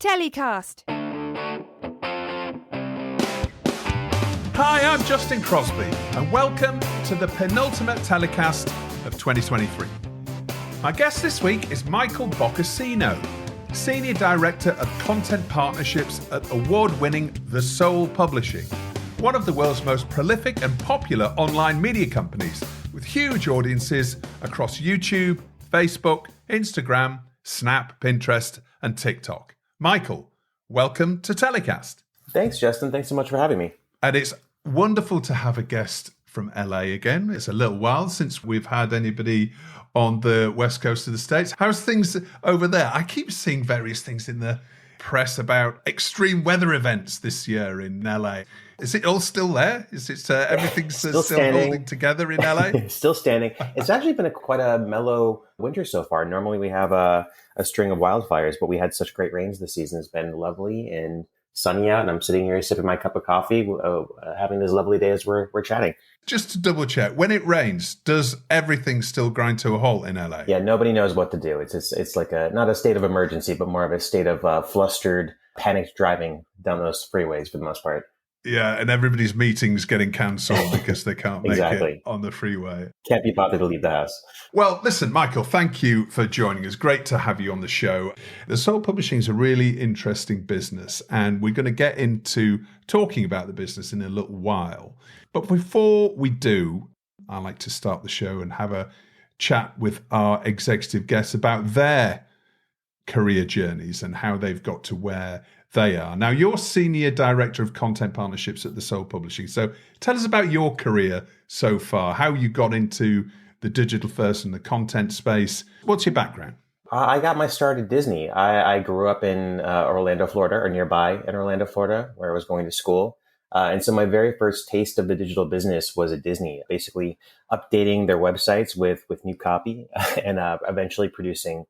TellyCast. Hi, I'm Justin Crosby, and welcome to the penultimate TellyCast of 2023. My guest this week is Michael Boccacino, Senior Director of Content Partnerships at award-winning TheSoul Publishing, one of the world's most prolific and popular online media companies, with huge audiences across YouTube, Facebook, Instagram, Snap, Pinterest, and TikTok. Michael, welcome to TellyCast. Thanks, Justin. Thanks so much for having me. And it's wonderful to have a guest from LA again. It's a little while since we've had anybody on the west coast of the States. How's things over there? I keep seeing various things in the press about extreme weather events this year in LA. Is it all still there? Is it everything's still holding together in LA? Still standing. It's actually been quite a mellow winter so far. Normally we have a string of wildfires, but we had such great rains this season. It's been lovely and sunny out, and I'm sitting here sipping my cup of coffee, having this lovely day as we're chatting. Just to double check, when it rains, does everything still grind to a halt in LA? Yeah, nobody knows what to do. It's like not a state of emergency, but more of a state of flustered, panicked driving down those freeways for the most part. Yeah, and everybody's meetings getting cancelled because they can't make it on the freeway. Can't be bothered to leave the house. Well, listen, Michael, thank you for joining us. Great to have you on the show. TheSoul Publishing is a really interesting business, and we're going to get into talking about the business in a little while. But before we do, I like to start the show and have a chat with our executive guests about their career journeys and how they've got to where they are. Now, you're Senior Director of Content Partnerships at TheSoul Publishing. So tell us about your career so far, how you got into the digital first and the content space. What's your background? I got my start at Disney. I grew up in Orlando, Florida, or nearby in Orlando, Florida, where I was going to school. And so my very first taste of the digital business was at Disney, basically updating their websites with new copy and eventually producing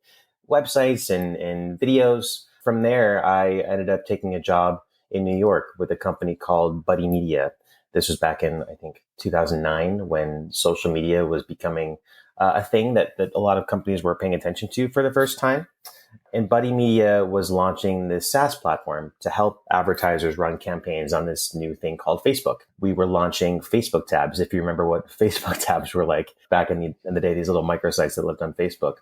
websites and videos. From there, I ended up taking a job in New York with a company called Buddy Media. This was back in, I think, 2009, when social media was becoming a thing that a lot of companies were paying attention to for the first time. And Buddy Media was launching this SaaS platform to help advertisers run campaigns on this new thing called Facebook. We were launching Facebook tabs, if you remember what Facebook tabs were like back in the day, these little microsites that lived on Facebook.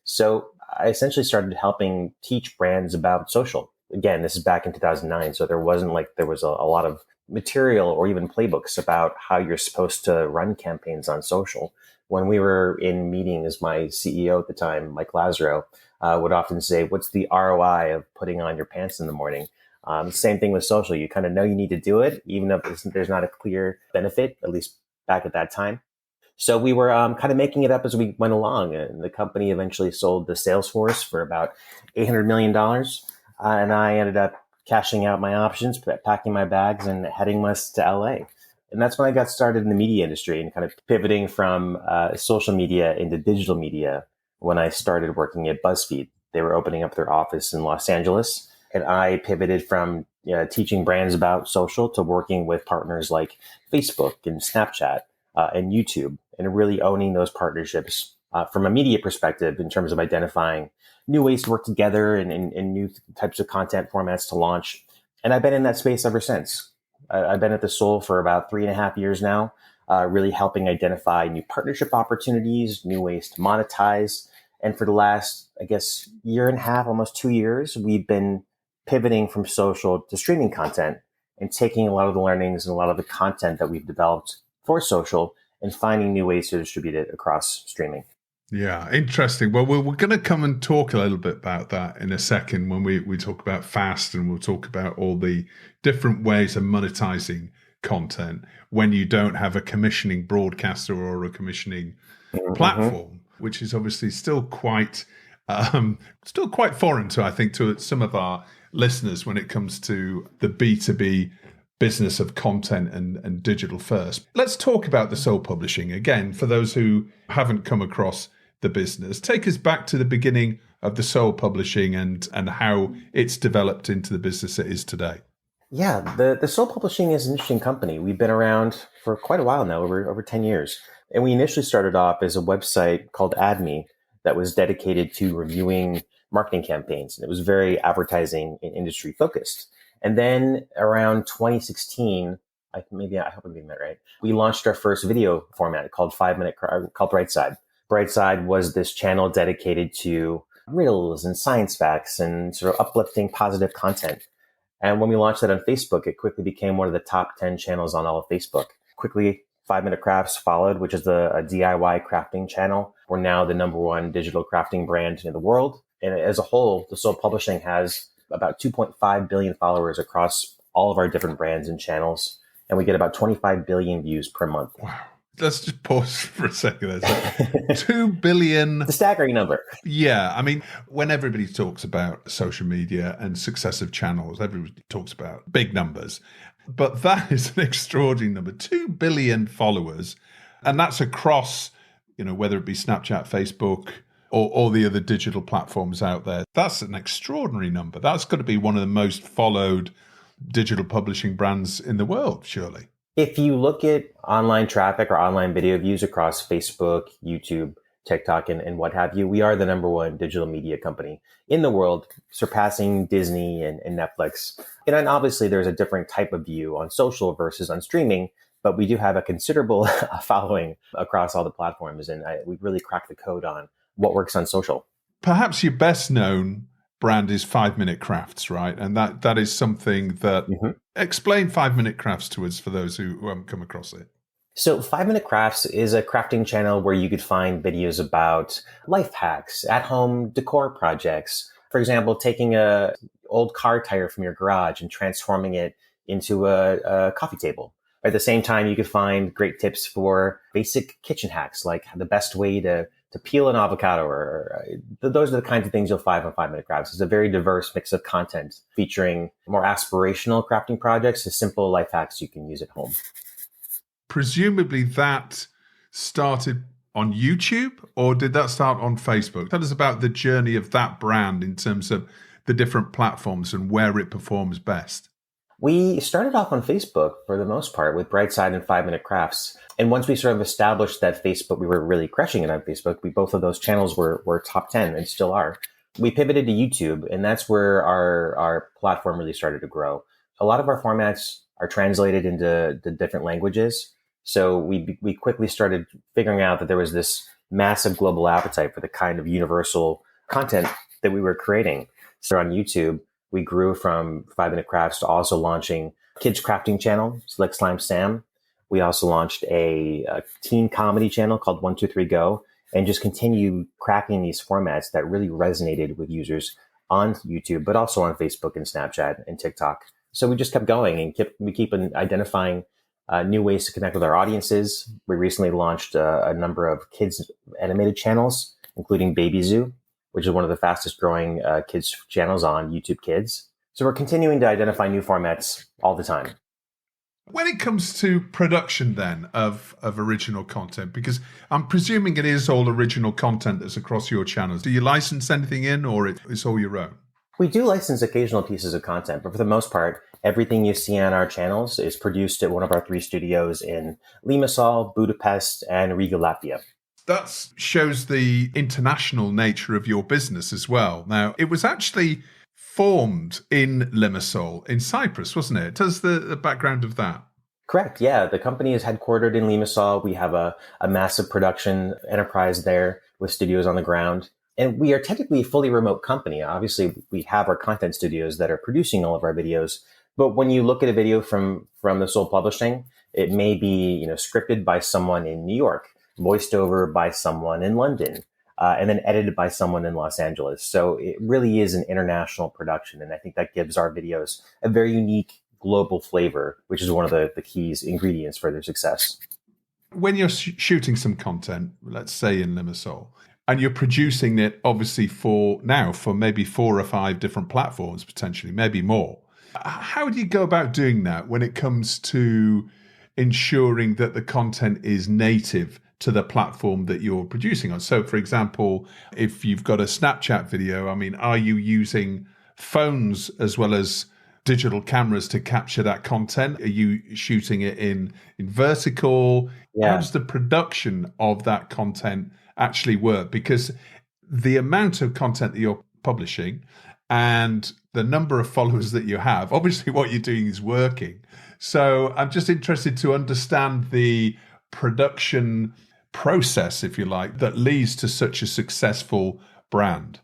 So I essentially started helping teach brands about social. Again, this is back in 2009, so there was a lot of material or even playbooks about how you're supposed to run campaigns on social. When we were in meetings, my CEO at the time, Mike Lazaro, would often say, "What's the ROI of putting on your pants in the morning?" Same thing with social. You kind of know you need to do it, even if there's not a clear benefit, at least back at that time. So we were kind of making it up as we went along, and the company eventually sold to Salesforce for about $800 million. And I ended up cashing out my options, packing my bags, and heading west to LA. And that's when I got started in the media industry and kind of pivoting from social media into digital media when I started working at BuzzFeed. They were opening up their office in Los Angeles, and I pivoted from teaching brands about social to working with partners like Facebook and Snapchat and YouTube, and really owning those partnerships from a media perspective in terms of identifying new ways to work together and new types of content formats to launch. And I've been in that space ever since. I've been at TheSoul for about 3.5 years now, really helping identify new partnership opportunities, new ways to monetize. And for the last, I guess, year and a half, almost 2 years, we've been pivoting from social to streaming content and taking a lot of the learnings and a lot of the content that we've developed for social and finding new ways to distribute it across streaming. Yeah, interesting. Well, we're going to come and talk a little bit about that in a second when we talk about FAST, and we'll talk about all the different ways of monetizing content when you don't have a commissioning broadcaster or a commissioning platform, which is obviously still quite foreign to, I think, to some of our listeners when it comes to the B2B business of content and digital first. Let's talk about TheSoul Publishing again. For those who haven't come across the business, take us back to the beginning of TheSoul Publishing and how it's developed into the business it is today. Yeah, TheSoul Publishing is an interesting company. We've been around for quite a while now, over 10 years. And we initially started off as a website called AdMe that was dedicated to reviewing marketing campaigns. And it was very advertising and industry focused. And then around 2016, I hope I'm getting that right. We launched our first video format called called Brightside. Brightside was this channel dedicated to riddles and science facts and sort of uplifting positive content. And when we launched that on Facebook, it quickly became one of the top 10 channels on all of Facebook. Quickly, 5 Minute Crafts followed, which is a DIY crafting channel. We're now the number one digital crafting brand in the world. And as a whole, TheSoul Publishing has about 2.5 billion followers across all of our different brands and channels. And we get about 25 billion views per month. Wow. Let's just pause for a second. There. 2 billion. It's a staggering number. Yeah. I mean, when everybody talks about social media and successive channels, everybody talks about big numbers. But that is an extraordinary number. 2 billion followers. And that's across, whether it be Snapchat, Facebook, or all the other digital platforms out there. That's an extraordinary number. That's got to be one of the most followed digital publishing brands in the world, surely. If you look at online traffic or online video views across Facebook, YouTube, TikTok, and what have you, we are the number one digital media company in the world, surpassing Disney and Netflix. And obviously, there's a different type of view on social versus on streaming, but we do have a considerable following across all the platforms. And we really cracked the code on what works on social. Perhaps your best known brand is 5 Minute Crafts, right? And that is something that... Explain 5 Minute Crafts to us for those who haven't come across it. So 5 Minute Crafts is a crafting channel where you could find videos about life hacks, at-home decor projects. For example, taking a old car tire from your garage and transforming it into a coffee table. At the same time, you could find great tips for basic kitchen hacks, like the best way to peel an avocado, or those are the kinds of things you'll find on 5 Minute Crafts. It's a very diverse mix of content featuring more aspirational crafting projects to simple life hacks you can use at home. Presumably that started on YouTube, or did that start on Facebook? Tell us about the journey of that brand in terms of the different platforms and where it performs best. We started off on Facebook for the most part with Brightside and 5 Minute Crafts. And once we sort of established that Facebook, we were really crushing it on Facebook. Both of those channels were top 10 and still are. We pivoted to YouTube, and that's where our platform really started to grow. A lot of our formats are translated into the different languages. So we quickly started figuring out that there was this massive global appetite for the kind of universal content that we were creating. So on YouTube, we grew from 5 Minute Crafts to also launching kids crafting channel, Slick Slime Sam. We also launched a teen comedy channel called 123 Go, and just continue cracking these formats that really resonated with users on YouTube, but also on Facebook and Snapchat and TikTok. So we just kept going and we keep identifying new ways to connect with our audiences. We recently launched a number of kids animated channels, including Baby Zoo, which is one of the fastest growing kids channels on YouTube Kids. So we're continuing to identify new formats all the time. When it comes to production then of original content, because I'm presuming it is all original content that's across your channels, do you license anything in, or it's all your own? We do license occasional pieces of content, but for the most part, everything you see on our channels is produced at one of our 3 studios in Limassol, Budapest, and Riga, Latvia. That shows the international nature of your business as well. Now, it was actually formed in Limassol in Cyprus, wasn't it? Tell us the background of that. Correct. Yeah. The company is headquartered in Limassol. We have a massive production enterprise there with studios on the ground. And we are technically a fully remote company. Obviously, we have our content studios that are producing all of our videos. But when you look at a video from TheSoul Publishing, it may be scripted by someone in New York, voiced over by someone in London, and then edited by someone in Los Angeles. So it really is an international production. And I think that gives our videos a very unique global flavor, which is one of the key ingredients for their success. When you're shooting some content, let's say in Limassol, and you're producing it obviously for maybe 4 or 5 different platforms, potentially, maybe more. How do you go about doing that when it comes to ensuring that the content is native to the platform that you're producing on? So, for example, if you've got a Snapchat video, are you using phones as well as digital cameras to capture that content? Are you shooting it in vertical? Yeah. How does the production of that content actually work? Because the amount of content that you're publishing and the number of followers that you have. Obviously, what you're doing is working. So I'm just interested to understand the production process, if you like, that leads to such a successful brand.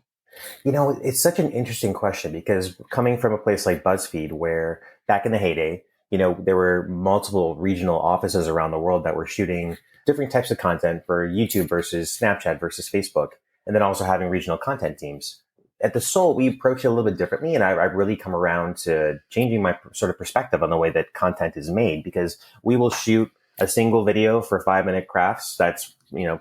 It's such an interesting question because coming from a place like BuzzFeed, where back in the heyday, there were multiple regional offices around the world that were shooting different types of content for YouTube versus Snapchat versus Facebook, and then also having regional content teams. At TheSoul, we approach it a little bit differently, and I've really come around to changing my sort of perspective on the way that content is made, because we will shoot a single video for 5-minute crafts that's,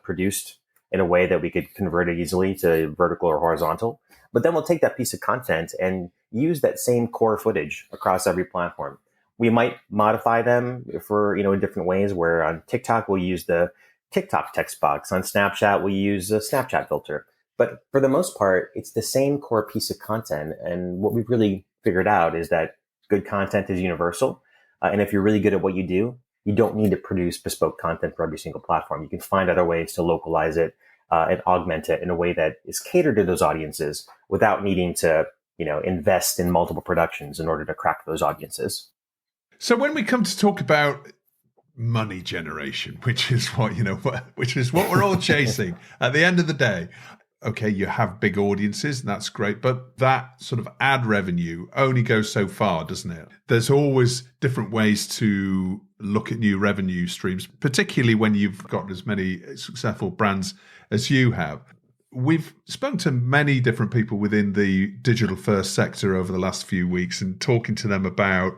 produced in a way that we could convert it easily to vertical or horizontal. But then we'll take that piece of content and use that same core footage across every platform. We might modify them for, in different ways, where on TikTok, we'll use the TikTok text box. On Snapchat, we use a Snapchat filter. But for the most part, it's the same core piece of content. And what we've really figured out is that good content is universal. And if you're really good at what you do, you don't need to produce bespoke content for every single platform. You can find other ways to localize it and augment it in a way that is catered to those audiences without needing to, invest in multiple productions in order to crack those audiences. So when we come to talk about money generation, which is what we're all chasing at the end of the day. Okay, you have big audiences, and that's great, but that sort of ad revenue only goes so far, doesn't it? There's always different ways to look at new revenue streams, particularly when you've got as many successful brands as you have. We've spoken to many different people within the digital first sector over the last few weeks and talking to them about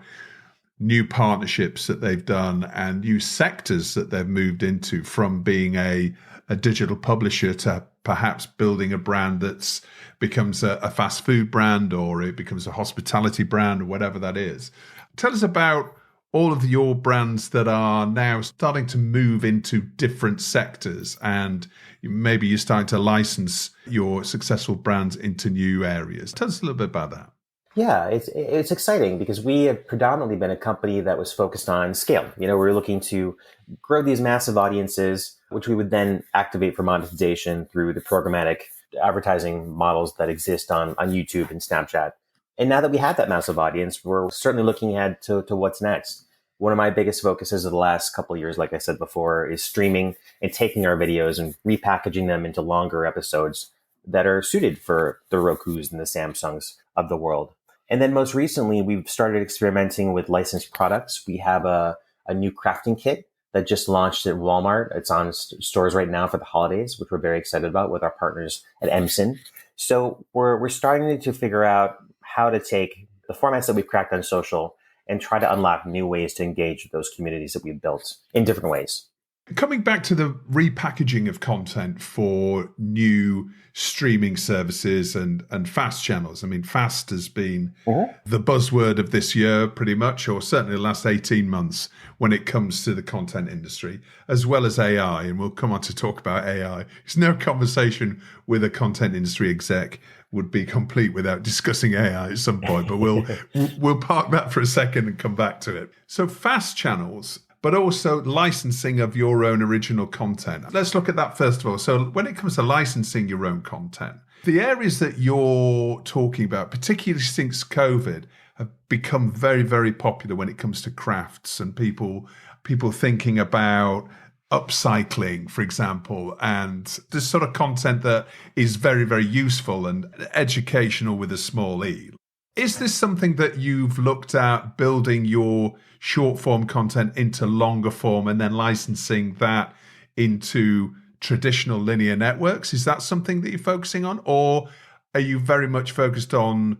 new partnerships that they've done and new sectors that they've moved into, from being a digital publisher to perhaps building a brand that's becomes a fast food brand, or it becomes a hospitality brand, or whatever that is. Tell us about all of your brands that are now starting to move into different sectors, and maybe you're starting to license your successful brands into new areas. Tell us a little bit about that. Yeah, it's exciting because we have predominantly been a company that was focused on scale. We're looking to grow these massive audiences, which we would then activate for monetization through the programmatic advertising models that exist on YouTube and Snapchat. And now that we have that massive audience, we're certainly looking ahead to what's next. One of my biggest focuses of the last couple of years, like I said before, is streaming and taking our videos and repackaging them into longer episodes that are suited for the Rokus and the Samsungs of the world. And then most recently, we've started experimenting with licensed products. We have a new crafting kit that just launched at Walmart. It's on stores right now for the holidays, which we're very excited about with our partners at Emson. So we're starting to figure out how to take the formats that we've cracked on social and try to unlock new ways to engage with those communities that we've built in different ways. Coming back to the repackaging of content for new streaming services and fast channels. I mean, fast has been the buzzword of this year pretty much, or certainly the last 18 months when it comes to the content industry, as well as AI. And we'll come on to talk about AI. There's no conversation with a content industry exec would be complete without discussing AI at some point, but we'll park that for a second and come back to it. So fast channels, but also licensing of your own original content. Let's look at that first of all. So when it comes to licensing your own content, the areas that you're talking about, particularly since COVID, have become very, very popular when it comes to crafts and people thinking about upcycling, for example, and this sort of content that is very, very useful and educational with a small e. Is this something that you've looked at, building your short form content into longer form and then licensing that into traditional linear networks? Is that something that you're focusing on? Or are you very much focused on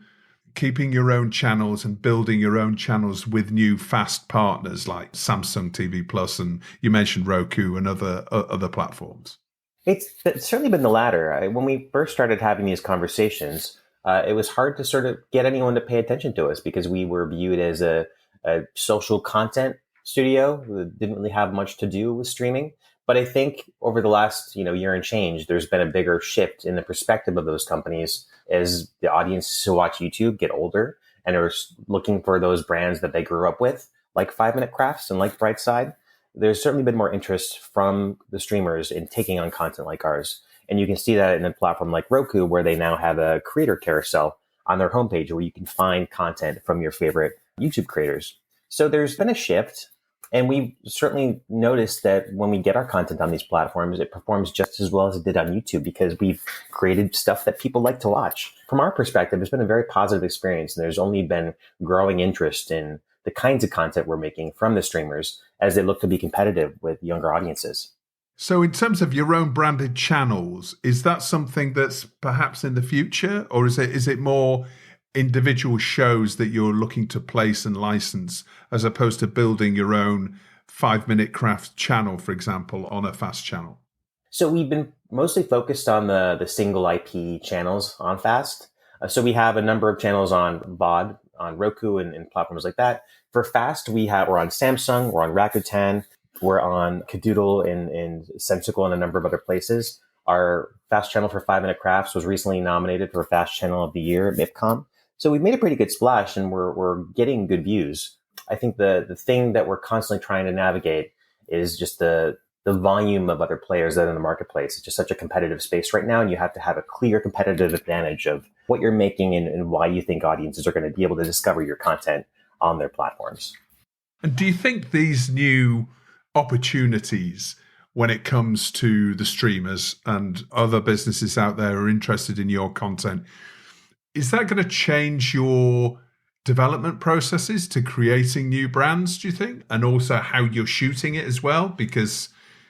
keeping your own channels and building your own channels with new fast partners like Samsung TV Plus, and you mentioned Roku and other platforms? It's certainly been the latter. When we first started having these conversations, it was hard to sort of get anyone to pay attention to us because we were viewed as a social content studio that didn't really have much to do with streaming. But I think over the last year and change, there's been a bigger shift in the perspective of those companies as the audiences who watch YouTube get older and are looking for those brands that they grew up with, like 5-Minute Crafts and like Brightside. There's certainly been more interest from the streamers in taking on content like ours. And you can see that in a platform like Roku, where they now have a creator carousel on their homepage where you can find content from your favorite YouTube creators. So there's been a shift. And we certainly noticed that when we get our content on these platforms, it performs just as well as it did on YouTube because we've created stuff that people like to watch. From our perspective, it's been a very positive experience. And there's only been growing interest in the kinds of content we're making from the streamers as they look to be competitive with younger audiences. So in terms of your own branded channels, is that something that's perhaps in the future, or is it more individual shows that you're looking to place and license as opposed to building your own 5 Minute Craft channel, for example, on a Fast channel? So we've been mostly focused on the single IP channels on Fast. So we have a number of channels on VOD, on Roku and platforms like that. For Fast, we're on Samsung, we're on Rakuten, we're on Kadoodle and Sensical and a number of other places. Our Fast channel for 5 Minute Crafts was recently nominated for Fast Channel of the Year at MIPCOM. So we've made a pretty good splash and we're getting good views. I think the thing that we're constantly trying to navigate is just the volume of other players that are in the marketplace. It's just such a competitive space right now, and you have to have a clear competitive advantage of what you're making and why you think audiences are going to be able to discover your content on their platforms. And do you think these new opportunities when it comes to the streamers and other businesses out there who are interested in your content, is that going to change your development processes to creating new brands, do you think? And also how you're shooting it as well? Because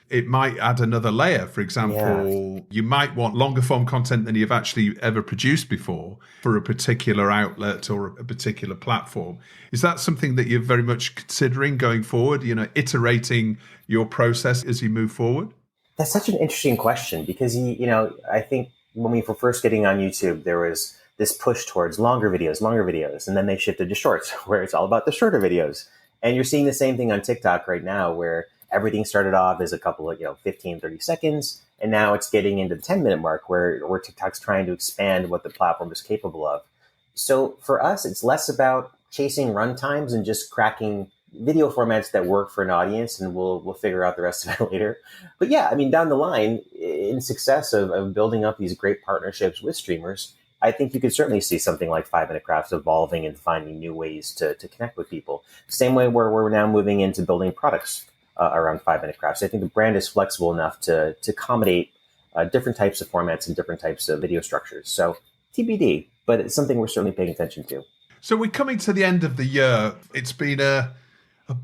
it might add another layer. For example, You might want longer form content than you've actually ever produced before for a particular outlet or a particular platform. Is that something that you're very much considering going forward, iterating your process as you move forward? That's such an interesting question because, I think when we were first getting on YouTube, there was this push towards longer videos. And then they shifted to shorts where it's all about the shorter videos. And you're seeing the same thing on TikTok right now where everything started off as a couple of, 15, 30 seconds. And now it's getting into the 10-minute mark where TikTok's trying to expand what the platform is capable of. So for us, it's less about chasing run times and just cracking video formats that work for an audience, and we'll figure out the rest of it later. But yeah, I mean, down the line, in success of building up these great partnerships with streamers, I think you could certainly see something like 5 Minute Crafts evolving and finding new ways to connect with people. Same way where we're now moving into building products around 5 Minute Crafts. I think the brand is flexible enough to accommodate different types of formats and different types of video structures. So TBD, but it's something we're certainly paying attention to. So we're coming to the end of the year. It's been a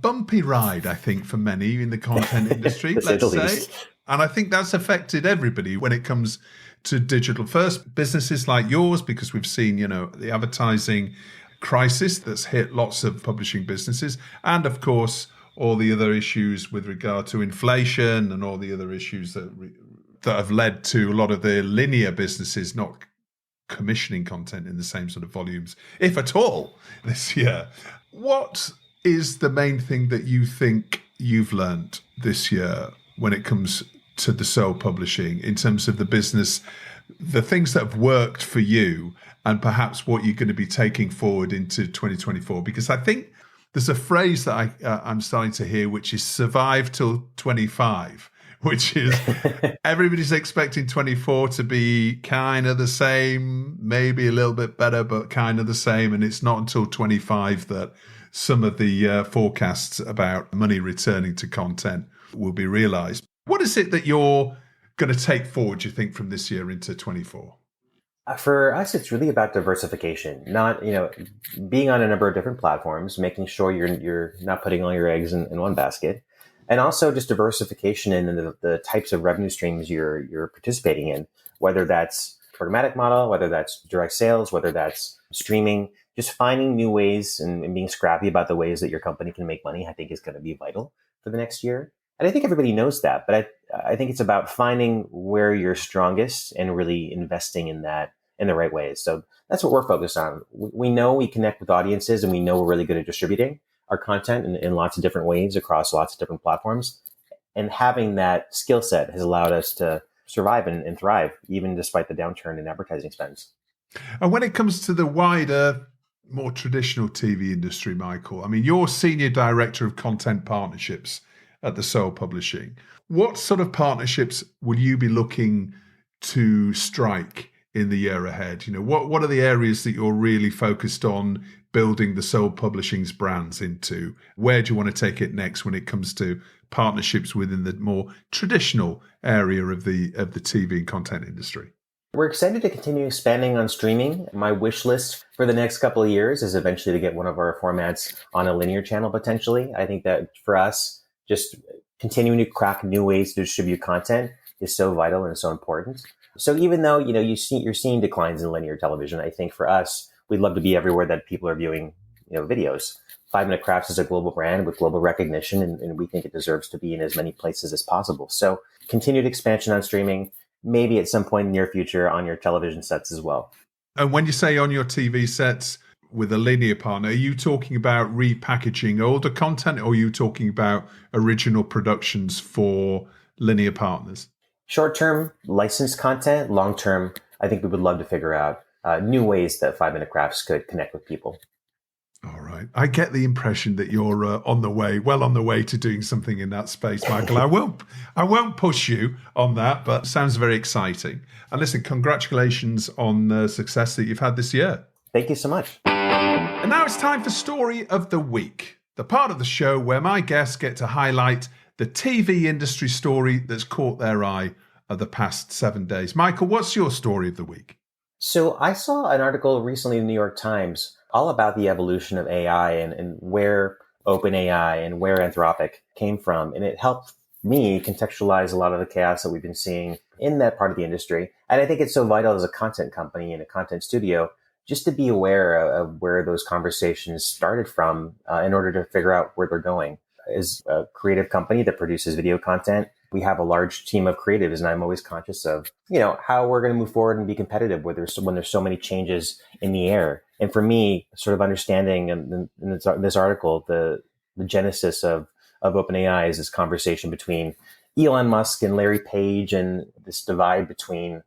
bumpy ride, I think, for many in the content industry, let's say. And I think that's affected everybody when it comes to digital first businesses like yours, because we've seen, the advertising crisis that's hit lots of publishing businesses. And of course, all the other issues with regard to inflation and all the other issues that have led to a lot of the linear businesses not commissioning content in the same sort of volumes, if at all, this year. What is the main thing that you think you've learned this year when it comes to TheSoul Publishing in terms of the business, the things that have worked for you and perhaps what you're going to be taking forward into 2024? Because I think there's a phrase that I'm starting to hear, which is survive till 25, which is everybody's expecting 24 to be kind of the same, maybe a little bit better, but kind of the same. And it's not until 25 that some of the forecasts about money returning to content will be realized. What is it that you're going to take forward, do you think, from this year into 24? For us, it's really about diversification, not, being on a number of different platforms, making sure you're not putting all your eggs in one basket, and also just diversification in the types of revenue streams you're participating in, whether that's programmatic model, whether that's direct sales, whether that's streaming. Just finding new ways and being scrappy about the ways that your company can make money, I think, is going to be vital for the next year. And I think everybody knows that, but I think it's about finding where you're strongest and really investing in that in the right ways. So that's what we're focused on. We know we connect with audiences, and we know we're really good at distributing our content in lots of different ways across lots of different platforms. And having that skill set has allowed us to survive and thrive, even despite the downturn in advertising spends. And when it comes to the wider, more traditional TV industry, Michael, I mean, you're Senior Director of Content Partnerships at TheSoul Publishing. What sort of partnerships will you be looking to strike in the year ahead? What are the areas that you're really focused on building the Soul Publishing's brands into? Where do you want to take it next when it comes to partnerships within the more traditional area of the TV and content industry? We're excited to continue expanding on streaming. My wish list for the next couple of years is eventually to get one of our formats on a linear channel potentially. I think that for us, just continuing to crack new ways to distribute content is so vital and so important. So even though, you're seeing declines in linear television, I think for us, we'd love to be everywhere that people are viewing, videos. 5 Minute Crafts is a global brand with global recognition, and we think it deserves to be in as many places as possible. So continued expansion on streaming, maybe at some point in the near future on your television sets as well. And when you say on your TV sets with a linear partner, are you talking about repackaging older content, or are you talking about original productions for linear partners? Short-term, licensed content. Long-term, I think we would love to figure out new ways that 5 Minute Crafts could connect with people. All right. I get the impression that you're on the way to doing something in that space, Michael. I won't push you on that, but it sounds very exciting. And listen, congratulations on the success that you've had this year. Thank you so much. And now it's time for Story of the Week, the part of the show where my guests get to highlight the TV industry story that's caught their eye of the past 7 days. Michael, what's your story of the week? So I saw an article recently in the New York Times all about the evolution of AI and where OpenAI and where Anthropic came from. And it helped me contextualize a lot of the chaos that we've been seeing in that part of the industry. And I think it's so vital as a content company and a content studio just to be aware of where those conversations started from in order to figure out where they're going. As a creative company that produces video content, we have a large team of creatives, and I'm always conscious of, how we're going to move forward and be competitive when there's so many changes in the air. And for me, sort of understanding in this article, the genesis of OpenAI is this conversation between Elon Musk and Larry Page, and this divide between,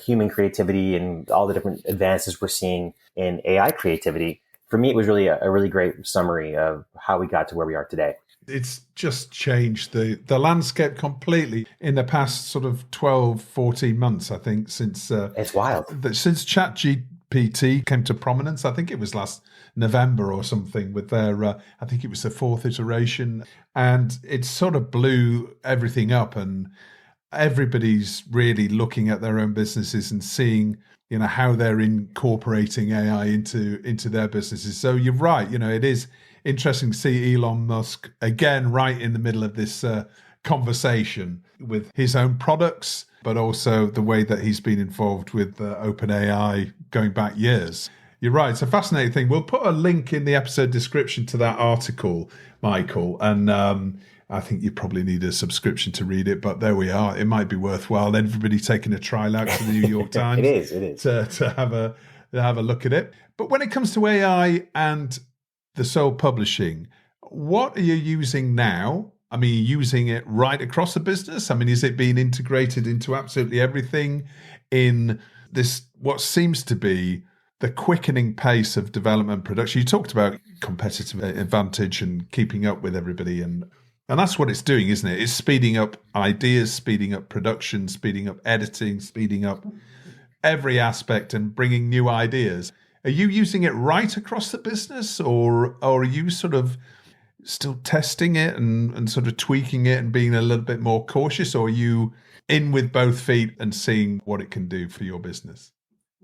human creativity and all the different advances we're seeing in AI creativity. For me, it was really a really great summary of how we got to where we are today. It's just changed the landscape completely in the past sort of 12, 14 months, I think, since it's wild. Since ChatGPT came to prominence. I think it was last November or something with their, I think it was the 4th iteration. And it sort of blew everything up, and everybody's really looking at their own businesses and seeing, how they're incorporating AI into their businesses. So you're right, it is interesting to see Elon Musk again right in the middle of this conversation with his own products, but also the way that he's been involved with OpenAI going back years. You're right. It's a fascinating thing. We'll put a link in the episode description to that article, Michael. And I think you probably need a subscription to read it, but there we are. It might be worthwhile. Everybody taking a trial out to the New York Times. It is. To have a look at it. But when it comes to AI and TheSoul Publishing, what are you using now? I mean, are you using it right across the business? I mean, is it being integrated into absolutely everything in this, what seems to be the quickening pace of development production? You talked about competitive advantage and keeping up with everybody. And that's what it's doing, isn't it? It's speeding up ideas, speeding up production, speeding up editing, speeding up every aspect and bringing new ideas. Are you using it right across the business, or are you sort of still testing it and sort of tweaking it and being a little bit more cautious, or are you in with both feet and seeing what it can do for your business?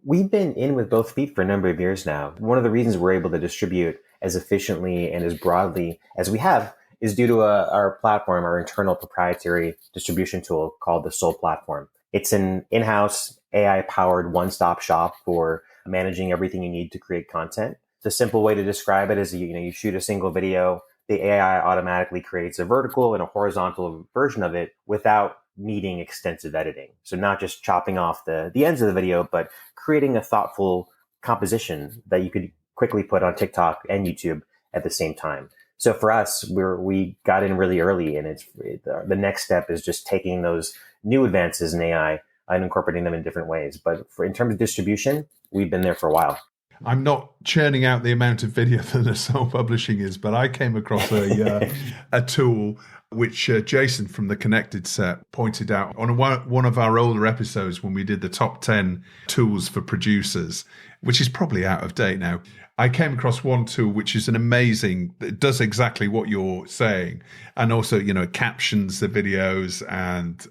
We've been in with both feet for a number of years now. One of the reasons we're able to distribute as efficiently and as broadly as we have is due to our platform, our internal proprietary distribution tool called TheSoul platform. It's an in-house AI-powered one-stop shop for managing everything you need to create content. The simple way to describe it is, you shoot a single video, the AI automatically creates a vertical and a horizontal version of it without needing extensive editing. So not just chopping off the ends of the video, but creating a thoughtful composition that you could quickly put on TikTok and YouTube at the same time. So for us, we got in really early, and the next step is just taking those new advances in AI and incorporating them in different ways. But in terms of distribution, we've been there for a while. I'm not churning out the amount of video that TheSoul Publishing is, but I came across a tool which Jason from the Connected Set pointed out on one of our older episodes when we did the top 10 tools for producers, which is probably out of date now. I came across one tool which is it does exactly what you're saying, and also, captions the videos, and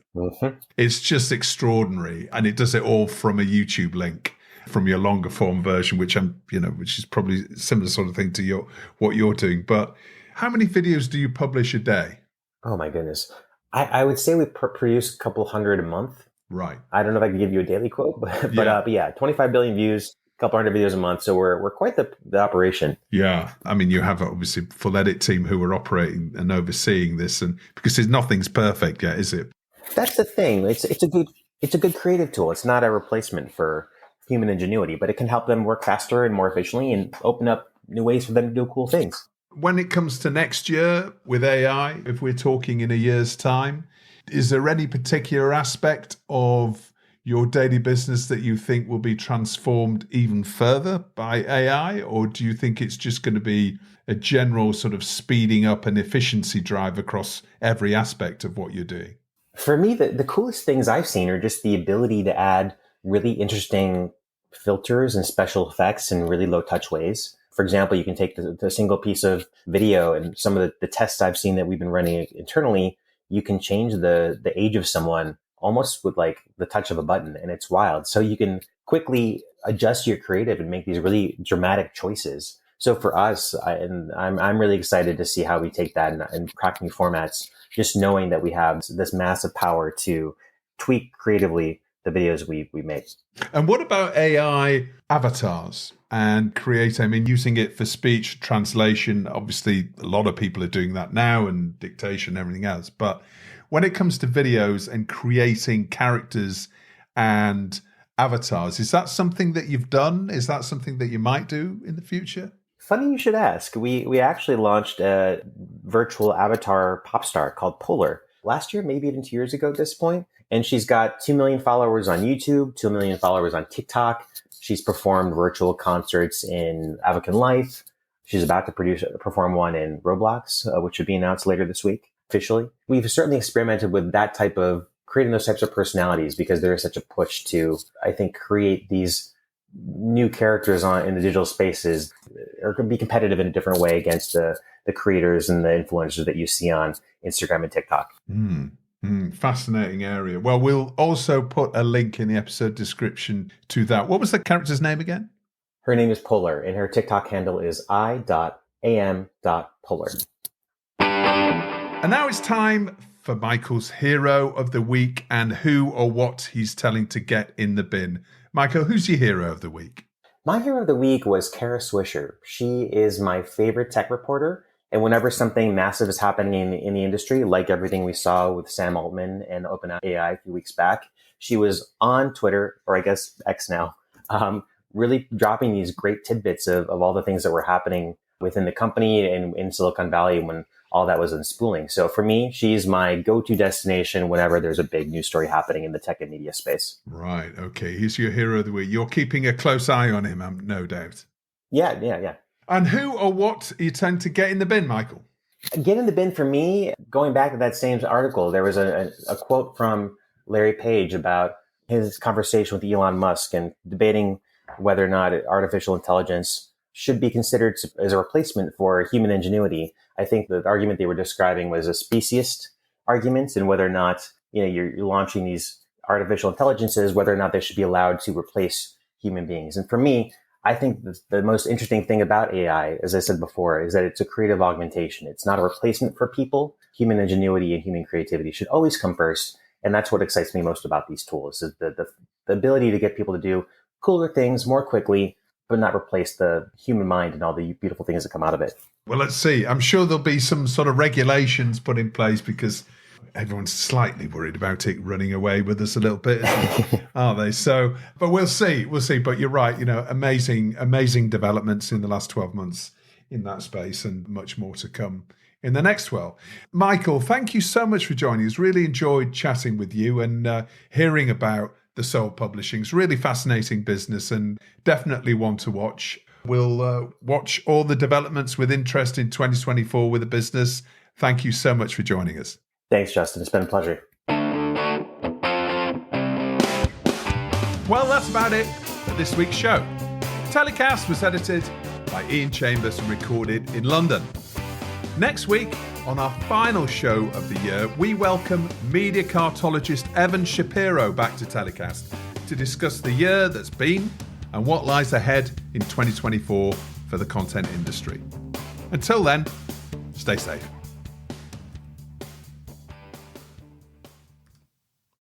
it's just extraordinary. And it does it all from a YouTube link, from your longer form version, which which is probably similar sort of thing to what you're doing. But how many videos do you publish a day? Oh my goodness. I would say we produce a couple hundred a month. Right. I don't know if I can give you a daily quote, but yeah, 25 billion views, a couple hundred videos a month. So we're quite the operation. Yeah. I mean, you have obviously a full edit team who are operating and overseeing this, and because nothing's perfect yet, is it? That's the thing. It's a good creative tool. It's not a replacement for human ingenuity, but it can help them work faster and more efficiently and open up new ways for them to do cool things. When it comes to next year with AI, if we're talking in a year's time, is there any particular aspect of your daily business that you think will be transformed even further by AI? Or do you think it's just going to be a general sort of speeding up and efficiency drive across every aspect of what you're doing? For me, the coolest things I've seen are just the ability to add really interesting filters and special effects in really low touch ways. For example, you can take the single piece of video, and some of the tests I've seen that we've been running internally, you can change the age of someone almost with like the touch of a button, and it's wild. So you can quickly adjust your creative and make these really dramatic choices. So for us, I'm really excited to see how we take that and crack new formats, just knowing that we have this massive power to tweak creatively the videos we make. And what about AI avatars and using it for speech translation? Obviously, a lot of people are doing that now, and dictation and everything else. But when it comes to videos and creating characters and avatars, is that something that you've done? Is that something that you might do in the future? Funny you should ask. We actually launched a virtual avatar pop star called Polar last year, maybe even 2 years ago at this point. And she's got 2 million followers on YouTube, 2 million followers on TikTok. She's performed virtual concerts in Avocan Life. She's about to perform one in Roblox, which should be announced later this week officially. We've certainly experimented with that type of creating those types of personalities because there is such a push to, I think, create these new characters in the digital spaces, or could be competitive in a different way against the creators and the influencers that you see on Instagram and TikTok. Fascinating area. Well, we'll also put a link in the episode description to that. What was the character's name again? Her name is Polar, and her TikTok handle is i.am.polar. And now it's time for Michael's hero of the week and who or what he's telling to get in the bin. Michael, who's your hero of the week? My hero of the week was Kara Swisher. She is my favorite tech reporter. And whenever something massive is happening in the industry, like everything we saw with Sam Altman and OpenAI a few weeks back, she was on Twitter, or I guess X now, really dropping these great tidbits of all the things that were happening within the company and in Silicon Valley when all that was unspooling. So for me, she's my go-to destination whenever there's a big news story happening in the tech and media space. Right. Okay. He's your hero of the week. You're keeping a close eye on him, no doubt. Yeah. And who or what you tend to get in the bin, Michael? Get in the bin for me, going back to that same article, there was a quote from Larry Page about his conversation with Elon Musk and debating whether or not artificial intelligence should be considered as a replacement for human ingenuity. I think the argument they were describing was a speciesist argument, and whether or not you're launching these artificial intelligences, whether or not they should be allowed to replace human beings. And for me, I think the most interesting thing about AI, as I said before, is that it's a creative augmentation. It's not a replacement for people. Human ingenuity and human creativity should always come first. And that's what excites me most about these tools, is the ability to get people to do cooler things more quickly, but not replace the human mind and all the beautiful things that come out of it. Well, let's see. I'm sure there'll be some sort of regulations put in place because everyone's slightly worried about it running away with us a little bit, aren't they? So, but we'll see. But you're right. Amazing developments in the last 12 months in that space, and much more to come in the next 12. Michael, thank you so much for joining us. Really enjoyed chatting with you and hearing about TheSoul Publishing. It's really fascinating business and definitely one to watch. We'll watch all the developments with interest in 2024 with the business. Thank you so much for joining us. Thanks, Justin. It's been a pleasure. Well, that's about it for this week's show. TellyCast was edited by Ian Chambers and recorded in London. Next week, on our final show of the year, we welcome media cartologist Evan Shapiro back to TellyCast to discuss the year that's been and what lies ahead in 2024 for the content industry. Until then, stay safe.